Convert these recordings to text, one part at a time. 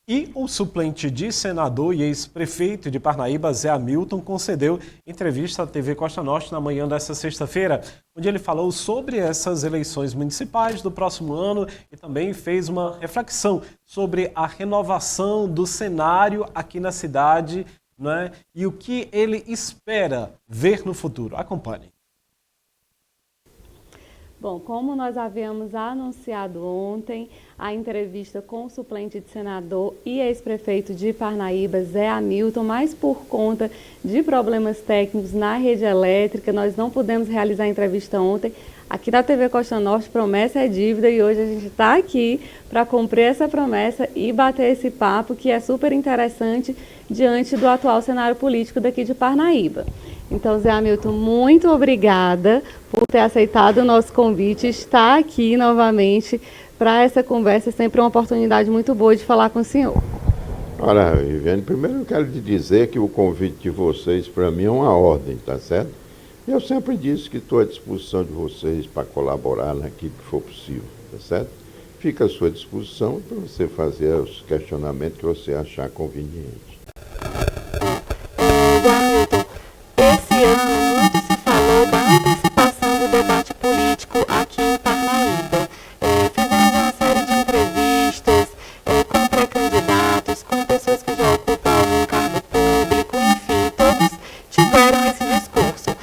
E o suplente de senador e ex-prefeito de Parnaíba, Zé Hamilton, concedeu entrevista à TV Costa Norte na manhã desta sexta-feira, onde ele falou sobre essas eleições municipais do próximo ano e também fez uma reflexão sobre a renovação do cenário aqui na cidade, né, e o que ele espera ver no futuro. Acompanhe. Bom, como nós havíamos anunciado ontem, a entrevista com o suplente de senador e ex-prefeito de Parnaíba, Zé Hamilton, mas por conta de problemas técnicos na rede elétrica, nós não pudemos realizar a entrevista ontem. Aqui na TV Costa Norte, promessa é dívida e hoje a gente está aqui para cumprir essa promessa e bater esse papo que é super interessante diante do atual cenário político daqui de Parnaíba. Então, Zé Hamilton, muito obrigada por ter aceitado o nosso convite, estar aqui novamente para essa conversa, é sempre uma oportunidade muito boa de falar com o senhor. Olha, Viviane, primeiro eu quero te dizer que o convite de vocês para mim é uma ordem, tá certo? Eu sempre disse que estou à disposição de vocês para colaborar naquilo que for possível, tá certo? Fica à sua disposição para você fazer os questionamentos que você achar conveniente. Zé Hamilton, esse ano muito se falou da antecipação do debate político aqui em Parnaíba. Fizemos uma série de entrevistas com pré-candidatos, com pessoas que já ocupam algum cargo público, enfim, todos tiveram esse discurso.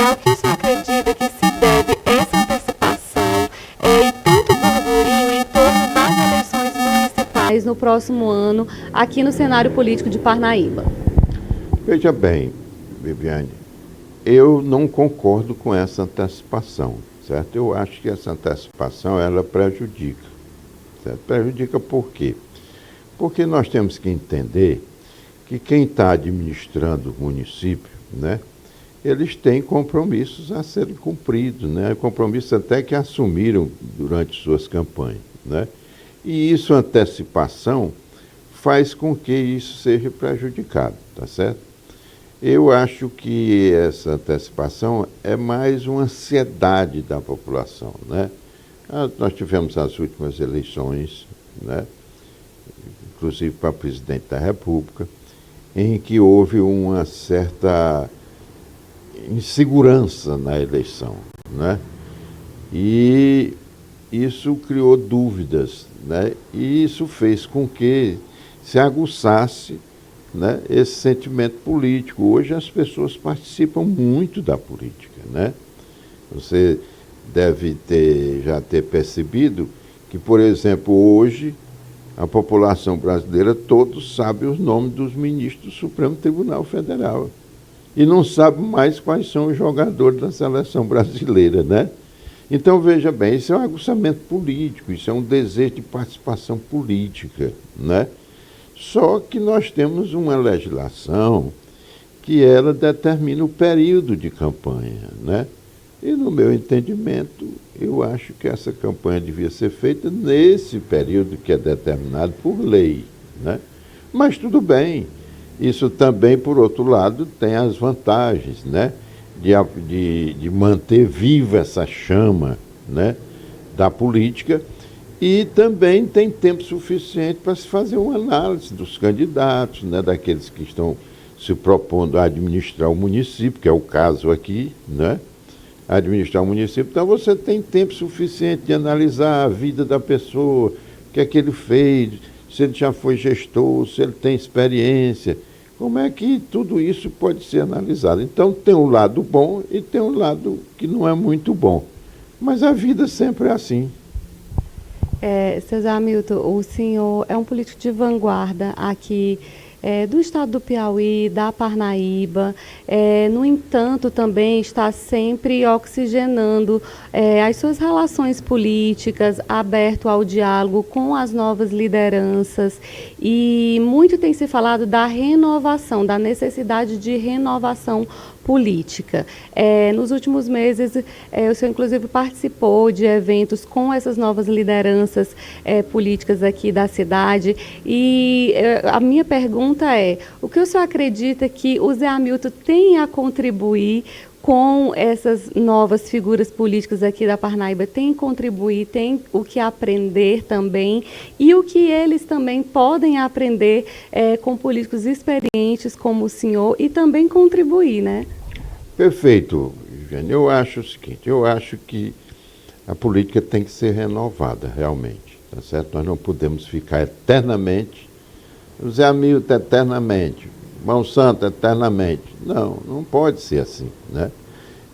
Ao que o senhor acredita que se deve essa antecipação e tanto burburinho em torno das eleições municipais no próximo ano aqui no cenário político de Parnaíba? Veja bem, Viviane, eu não concordo com essa antecipação, certo? Eu acho que essa antecipação, ela prejudica, certo? Prejudica por quê? Porque nós temos que entender que quem está administrando o município, né, eles têm compromissos a serem cumpridos, né? Compromissos até que assumiram durante suas campanhas, né? E isso, antecipação, faz com que isso seja prejudicado, tá certo? Eu acho que essa antecipação é mais uma ansiedade da população, né? Nós tivemos as últimas eleições, né, inclusive para presidente da República, em que houve uma certa insegurança na eleição, né? E isso criou dúvidas, né? E isso fez com que se aguçasse, né, esse sentimento político. Hoje as pessoas participam muito da política, né? Você deve já ter percebido que, por exemplo, hoje a população brasileira todos sabe os nomes dos ministros do Supremo Tribunal Federal e não sabe mais quais são os jogadores da seleção brasileira, né? Então, veja bem, isso é um aguçamento político, isso é um desejo de participação política, né? Só que nós temos uma legislação que ela determina o período de campanha, né? E no meu entendimento, eu acho que essa campanha devia ser feita nesse período que é determinado por lei, né? Mas tudo bem, isso também, por outro lado, tem as vantagens, né? De manter viva essa chama, né, da política. E também tem tempo suficiente para se fazer uma análise dos candidatos, né, daqueles que estão se propondo a administrar o município, que é o caso aqui, né, administrar o município. Então você tem tempo suficiente de analisar a vida da pessoa, o que é que ele fez, se ele já foi gestor, se ele tem experiência, como é que tudo isso pode ser analisado. Então tem um lado bom e tem um lado que não é muito bom. Mas a vida sempre é assim. Seu Zé Hamilton, o senhor é um político de vanguarda aqui do estado do Piauí, da Parnaíba. No entanto, também está sempre oxigenando as suas relações políticas, aberto ao diálogo com as novas lideranças. E muito tem se falado da renovação, da necessidade de renovação política. Nos últimos meses, o senhor inclusive participou de eventos com essas novas lideranças políticas aqui da cidade e a minha pergunta é, o que o senhor acredita que o Zé Hamilton tem a contribuir com essas novas figuras políticas aqui da Parnaíba tem que contribuir, tem o que aprender também, e o que eles também podem aprender com políticos experientes como o senhor e também contribuir, né? Perfeito, Viviane. Eu acho o seguinte, eu acho que a política tem que ser renovada, realmente, tá certo? Nós não podemos ficar eternamente, Zé Hamilton eternamente, Monsanto eternamente. Não, não pode ser assim, né?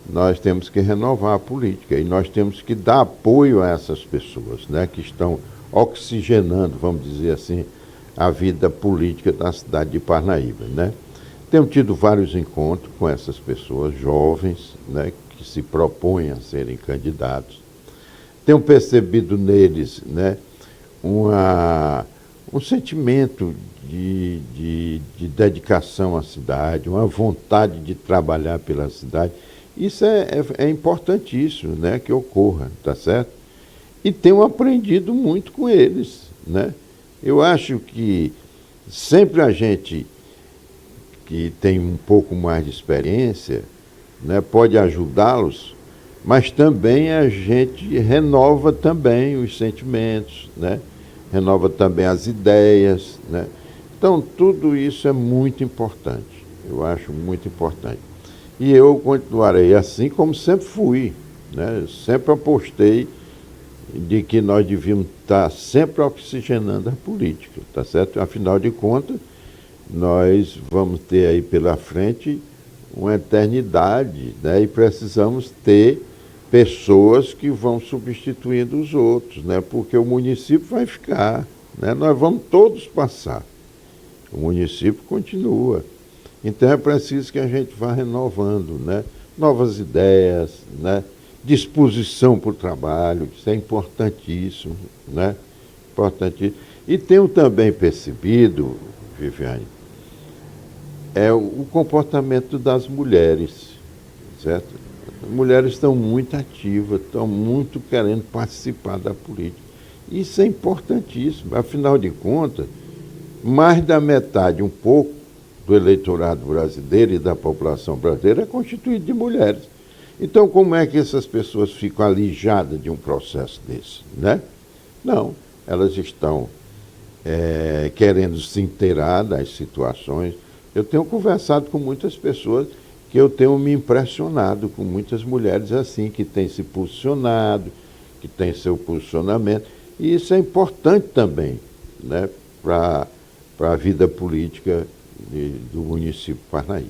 Nós temos que renovar a política e nós temos que dar apoio a essas pessoas, né, que estão oxigenando, vamos dizer assim, a vida política da cidade de Parnaíba, né? Tenho tido vários encontros com essas pessoas jovens, né, que se propõem a serem candidatos. Tenho percebido neles, né, um sentimento de dedicação à cidade, uma vontade de trabalhar pela cidade. Isso é importantíssimo, né, que ocorra, tá certo? E tenho aprendido muito com eles, né? Eu acho que sempre a gente que tem um pouco mais de experiência, né, pode ajudá-los, mas também a gente renova também os sentimentos, né? Renova também as ideias, né? Então, tudo isso é muito importante, eu acho muito importante. E eu continuarei assim como sempre fui, né? Eu sempre apostei de que nós devíamos estar sempre oxigenando a política, tá certo? Afinal de contas, nós vamos ter aí pela frente uma eternidade, né? E precisamos ter pessoas que vão substituindo os outros, né? Porque o município vai ficar, né? Nós vamos todos passar. O município continua. Então é preciso que a gente vá renovando, né? Novas ideias, né? Disposição para o trabalho, isso é importantíssimo, né? Importantíssimo. E tenho também percebido, Viviane, o comportamento das mulheres, certo? As mulheres estão muito ativas, estão muito querendo participar da política. Isso é importantíssimo. Afinal de contas, mais da metade, um pouco, do eleitorado brasileiro e da população brasileira é constituído de mulheres. Então, como é que essas pessoas ficam alijadas de um processo desse, né? Não, elas estão querendo se inteirar das situações. Eu tenho conversado com muitas pessoas que eu tenho me impressionado com muitas mulheres assim, que têm se posicionado, que têm seu posicionamento. E isso é importante também, né, para a vida política do município de Parnaíba.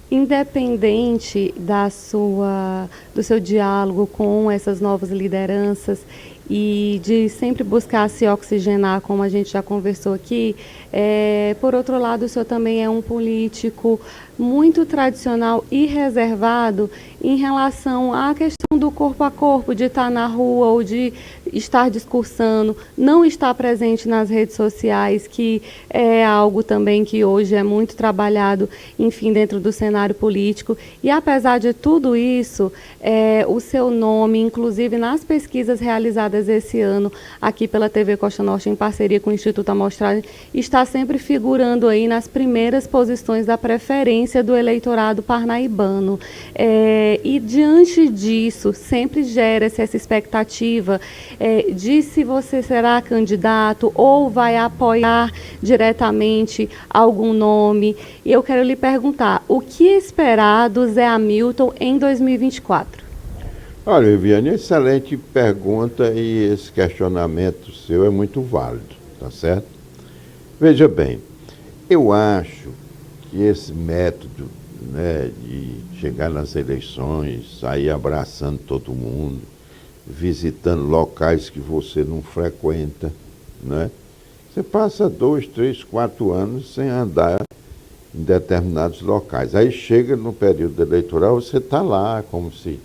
Independente do seu diálogo com essas novas lideranças e de sempre buscar se oxigenar, como a gente já conversou aqui, por outro lado, o senhor também é um político muito tradicional e reservado em relação à questão do corpo a corpo, de estar na rua ou de estar discursando, não estar presente nas redes sociais, que é algo também que hoje é muito trabalhado, enfim, dentro do cenário político. E apesar de tudo isso, o seu nome, inclusive nas pesquisas realizadas esse ano aqui pela TV Costa Norte, em parceria com o Instituto Amostragem, está sempre figurando aí nas primeiras posições da preferência do eleitorado parnaibano. E diante disso, sempre gera-se essa expectativa de se você será candidato ou vai apoiar diretamente algum nome. E eu quero lhe perguntar, o que esperar do Zé Hamilton em 2024? Olha, Viviane, excelente pergunta e esse questionamento seu é muito válido, tá certo? Veja bem, eu acho que esse método, né, de chegar nas eleições, sair abraçando todo mundo, visitando locais que você não frequenta, né? Você passa 2, 3, 4 anos sem andar em determinados locais. Aí chega no período eleitoral, você está lá, como se...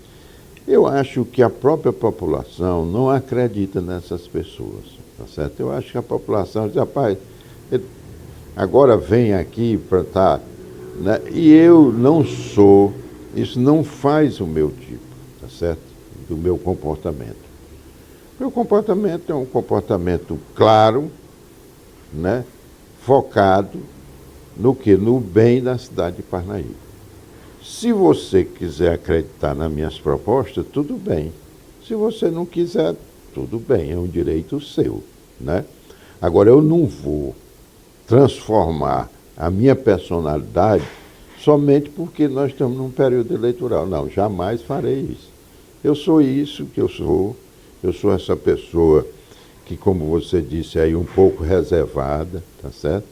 Eu acho que a própria população não acredita nessas pessoas, tá certo? Eu acho que a população diz, rapaz, agora vem aqui para estar... né? E eu não sou, isso não faz o meu tipo, tá certo? Do meu comportamento. Meu comportamento é um comportamento claro, né? Focado no que? No bem da cidade de Parnaíba. Se você quiser acreditar nas minhas propostas, tudo bem. Se você não quiser, tudo bem, é um direito seu, né? Agora, eu não vou transformar a minha personalidade somente porque nós estamos num período eleitoral. Não, jamais farei isso. Eu sou isso que eu sou essa pessoa que, como você disse aí, um pouco reservada, tá certo?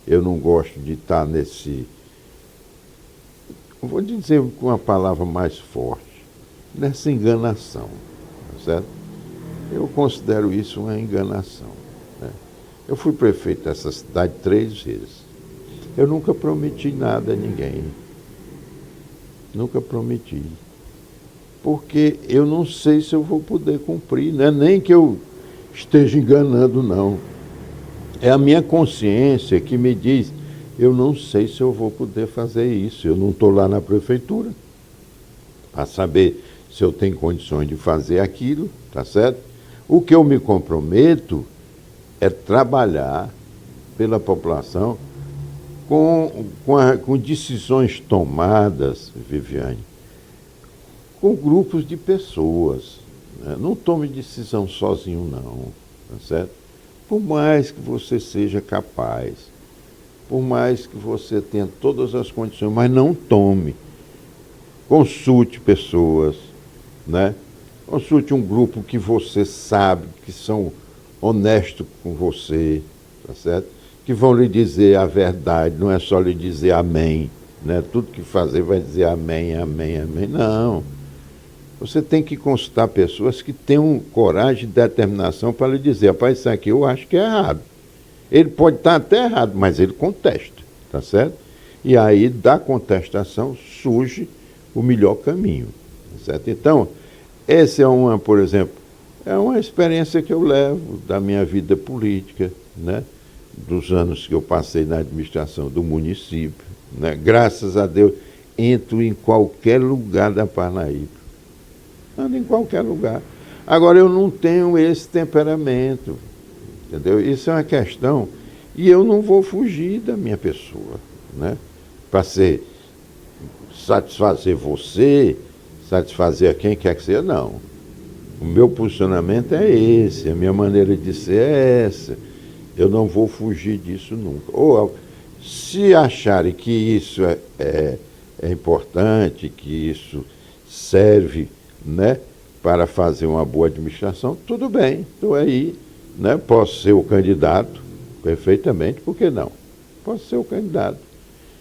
Eu não gosto de estar nesse, vou dizer com uma palavra mais forte, nessa enganação, tá certo? Eu considero isso uma enganação, né? Eu fui prefeito dessa cidade 3 vezes. Eu nunca prometi nada a ninguém. Nunca prometi. Porque eu não sei se eu vou poder cumprir, não é nem que eu esteja enganando, não. É a minha consciência que me diz, eu não sei se eu vou poder fazer isso. Eu não estou lá na prefeitura para saber se eu tenho condições de fazer aquilo, tá certo? O que eu me comprometo é trabalhar pela população com decisões tomadas, Viviane, com grupos de pessoas, né? Não tome decisão sozinho, não, tá certo? Por mais que você seja capaz, por mais que você tenha todas as condições, mas não tome. Consulte pessoas, né? Consulte um grupo que você sabe que são honestos com você, tá certo? Que vão lhe dizer a verdade, não é só lhe dizer amém, né? Tudo que fazer vai dizer amém, amém, amém. Não. Você tem que consultar pessoas que tenham coragem e determinação para lhe dizer, rapaz, isso aqui eu acho que é errado. Ele pode estar até errado, mas ele contesta, tá certo? E aí, da contestação, surge o melhor caminho, tá certo? Então, essa é uma, por exemplo, é uma experiência que eu levo da minha vida política, né? Dos anos que eu passei na administração do município, né? Graças a Deus, entro em qualquer lugar da Parnaíba. Ando em qualquer lugar. Agora, eu não tenho esse temperamento, entendeu? Isso é uma questão, e eu não vou fugir da minha pessoa, né? Para satisfazer você, satisfazer a quem quer que seja, não. O meu posicionamento é esse, a minha maneira de ser é essa. Eu não vou fugir disso nunca. Ou, se acharem que isso é importante, que isso serve, né, para fazer uma boa administração, tudo bem, estou aí, né, posso ser o candidato, perfeitamente, por que não? Posso ser o candidato.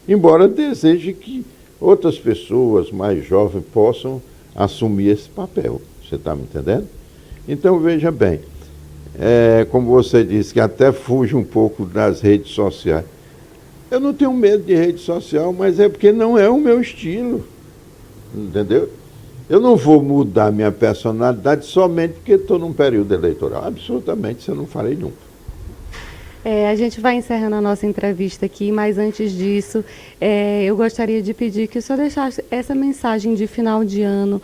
Embora deseje que outras pessoas mais jovens possam assumir esse papel. Você está me entendendo? Então, veja bem, como você disse, que até fuge um pouco das redes sociais. Eu não tenho medo de rede social, mas é porque não é o meu estilo, entendeu? Eu não vou mudar minha personalidade somente porque estou num período eleitoral. Absolutamente, isso eu não farei nunca. A gente vai encerrando a nossa entrevista aqui, mas antes disso, eu gostaria de pedir que o senhor deixasse essa mensagem de final de ano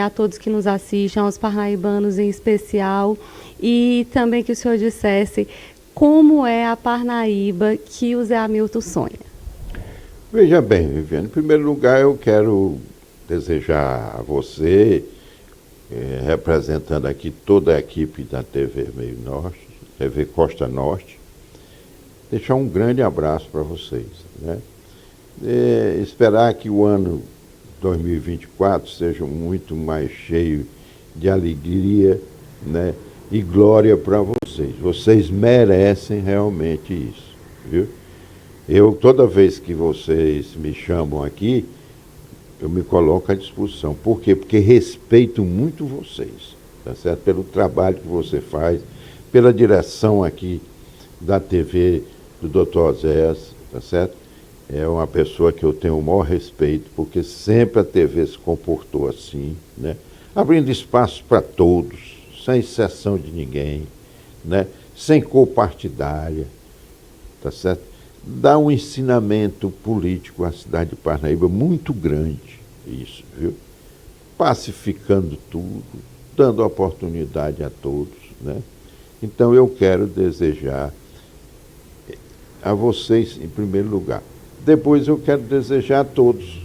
a todos que nos assistem, aos parnaibanos em especial, e também que o senhor dissesse como é a Parnaíba que o Zé Hamilton sonha. Veja bem, Viviane, em primeiro lugar eu quero desejar a você, representando aqui toda a equipe da TV Meio Norte, TV Costa Norte, deixar um grande abraço para vocês, né? Esperar que o ano 2024 seja muito mais cheio de alegria, né, e glória para vocês. Vocês merecem realmente isso, viu? Toda vez que vocês me chamam aqui, eu me coloco à disposição. Por quê? Porque respeito muito vocês, tá certo? Pelo trabalho que você faz, pela direção aqui da TV do Dr. Oséias, tá certo? É uma pessoa que eu tenho o maior respeito, porque sempre a TV se comportou assim, né? Abrindo espaço para todos, sem exceção de ninguém, né? Sem cor partidária, tá certo? Dá um ensinamento político à cidade de Parnaíba muito grande, isso, viu? Pacificando tudo, dando oportunidade a todos, né? Então eu quero desejar a vocês em primeiro lugar. Depois eu quero desejar a todos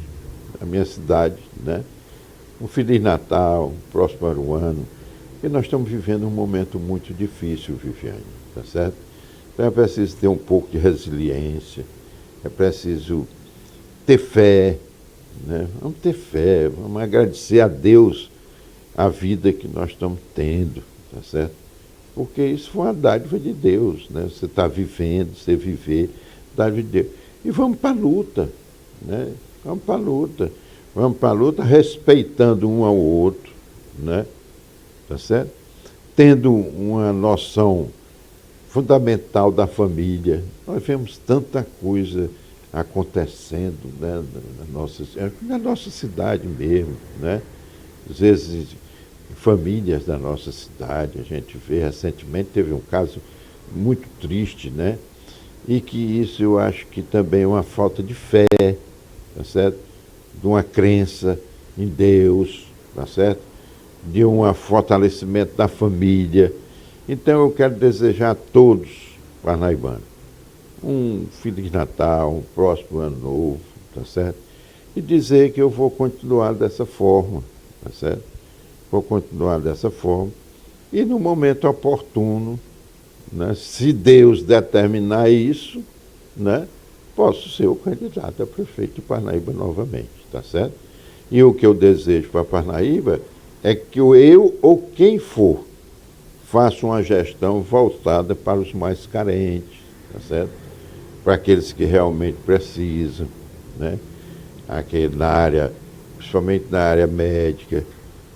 a minha cidade, né? Um Feliz Natal, um próximo ano, porque nós estamos vivendo um momento muito difícil, Viviane, tá certo? Então é preciso ter um pouco de resiliência, é preciso ter fé, né? Vamos ter fé, vamos agradecer a Deus a vida que nós estamos tendo, tá certo? Porque isso foi uma dádiva de Deus, né? Você está vivendo, você viver, dádiva de Deus. E vamos para a luta, né? Vamos para a luta. Vamos para a luta respeitando um ao outro, né? Tá certo? Tendo uma noção fundamental da família. Nós vemos tanta coisa acontecendo, né, na nossa cidade mesmo, né? Às vezes, famílias da nossa cidade, a gente vê, recentemente teve um caso muito triste, né? E que isso eu acho que também é uma falta de fé, tá certo? De uma crença em Deus, tá certo? De um fortalecimento da família. Então eu quero desejar a todos parnaibanos um Feliz Natal, um próximo Ano Novo, tá certo? E dizer que eu vou continuar dessa forma, tá certo? Vou continuar dessa forma. E no momento oportuno, né, se Deus determinar isso, né, posso ser o candidato a prefeito de Parnaíba novamente, tá certo? E o que eu desejo para Parnaíba é que eu ou quem for faça uma gestão voltada para os mais carentes, tá certo? Para aqueles que realmente precisam, né? Aquele na área, principalmente na área médica,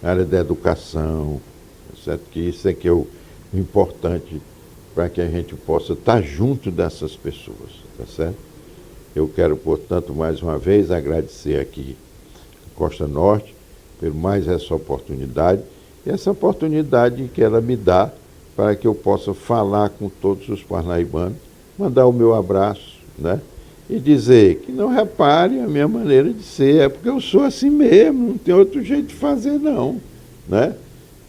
na área da educação, tá certo? Que isso é que é o importante para que a gente possa estar junto dessas pessoas, tá certo? Eu quero, portanto, mais uma vez agradecer aqui a Costa Norte por mais essa oportunidade e essa oportunidade que ela me dá para que eu possa falar com todos os parnaibanos, mandar o meu abraço, né? E dizer que não reparem a minha maneira de ser, é porque eu sou assim mesmo, não tem outro jeito de fazer não, né?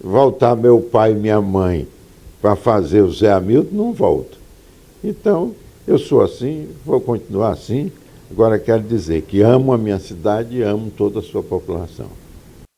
Voltar meu pai e minha mãe para fazer o Zé Hamilton, não volta. Então, eu sou assim, vou continuar assim. Agora quero dizer que amo a minha cidade e amo toda a sua população.